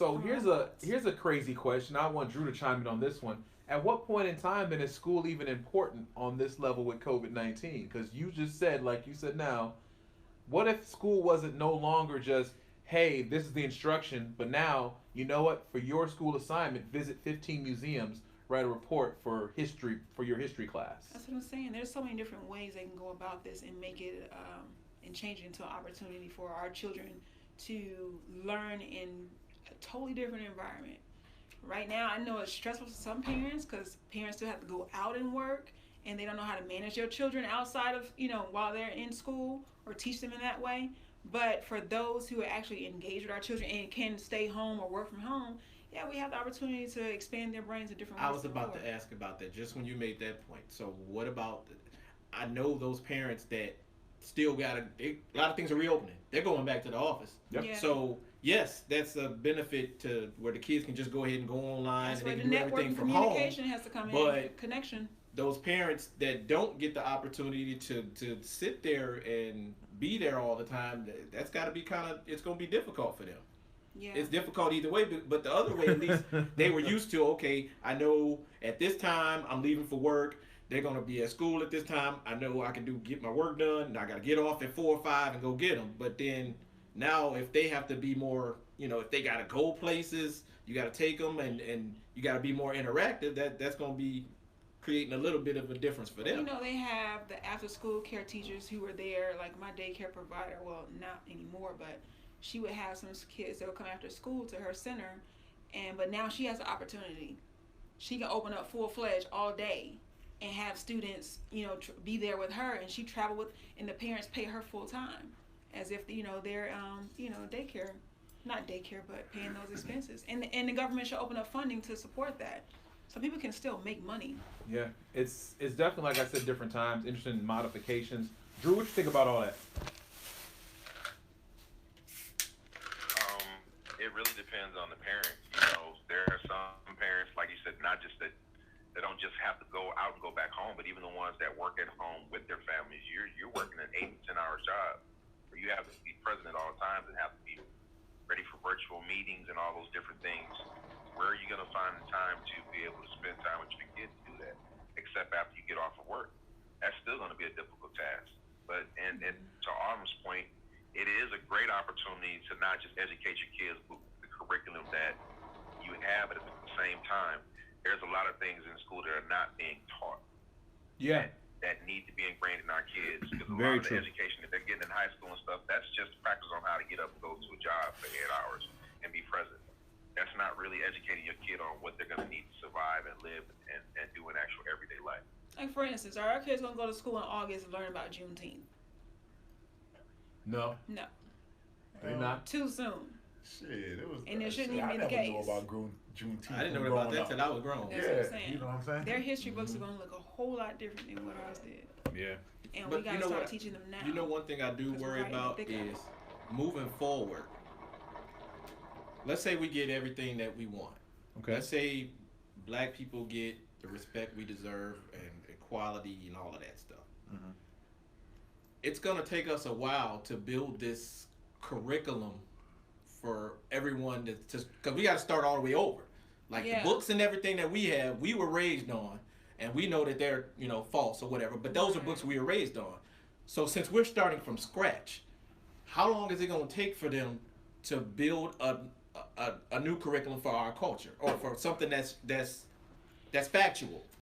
So here's a crazy question. I want Drew to chime in on this one. At what point in time then is school even important on this level with COVID-19? Because you just said, like you said now, what if school wasn't no longer just, hey, this is the instruction, but now you know what? For your school assignment, visit 15 museums, write a report for history for your history class. That's what I'm saying. There's so many different ways they can go about this and make it and change it into an opportunity for our children to learn in a totally different environment. Right now, I know it's stressful for some parents because parents still have to go out and work and they don't know how to manage their children outside of, while they're in school or teach them in that way. But for those who are actually engaged with our children and can stay home or work from home, yeah, we have the opportunity to expand their brains in different I ways was than about before. to ask about that just when you made that point. So what about? I know those parents that still got a lot of things are reopening. They're going back to the office. Yep. Yeah. So yes, that's a benefit to where the kids can just go ahead and go online That's and they where the can do network everything and from home. communication has to come in. But Connection. those parents that don't get the opportunity to sit there and be there all the time, that's got to be kind of, it's going to be difficult for them. Yeah. It's difficult either way, but the other way, at least they were used to, okay, I know at this time I'm leaving for work. They're going to be at school at this time. I know I can get my work done, and I got to get off at 4 or 5 and go get them. But then now if they have to be more, if they got to go places, you got to take them, and you got to be more interactive, that's going to be creating a little bit of a difference for them. They have the after school care teachers who were there, like my daycare provider, well, not anymore, but she would have some kids that would come after school to her center, but now she has the opportunity. She can open up full fledged all day and have students, be there with her, and she travel with, and the parents pay her full time, as if they're daycare, not daycare, but paying those expenses, and the government should open up funding to support that, so people can still make money. Yeah, it's definitely, like I said, different times, interesting modifications. Drew, what you think about all that? It really depends on the parent. There are some parents, like you said, not just that they don't just have to go out and go back home, but even the ones that work at home with their families. You're working an 8 to 10 hour job where you have to be present at all times and have to be ready for virtual meetings and all those different things. Where are you going to find the time to be able to spend time with your kids to do that? Except after you get off of work, that's still going to be a difficult task. But and to Autumn's point, it is a great opportunity to not just educate your kids with the curriculum that you have, but at the same time, there's a lot of things in school that are not being taught. Yeah. That need to be ingrained in our kids. Because a Very lot of true. the education that they're getting in high school and stuff, that's just practice on how to get up and go to a job for 8 hours and be present. That's not really educating your kid on what they're going to need to survive and live and do in actual everyday life. Like for instance, are our kids gonna go to school in August and learn about Juneteenth? No, No, they not. too soon. Shit, it was. And it shouldn't shit, even be I the never knew case. about Juneteenth. I didn't know when about growing that up. till I was grown. That's Yeah, what I'm saying. you know what I'm saying. Their history books are gonna look a whole lot different than what ours did, Yeah. and But we gotta you know start what? teaching them now. One thing I do 'Cause worry we're right in the about thick of it. is moving forward. Let's say we get everything that we want. Okay. Let's say black people get the respect we deserve and equality and all of that stuff. Mhm. It's gonna take us a while to build this curriculum for everyone because we got to start all the way over. Like Yeah. the books and everything that we have, we were raised on, and we know that they're false or whatever. But those are books we were raised on. So since we're starting from scratch, how long is it going to take for them to build a new curriculum for our culture or for something that's factual?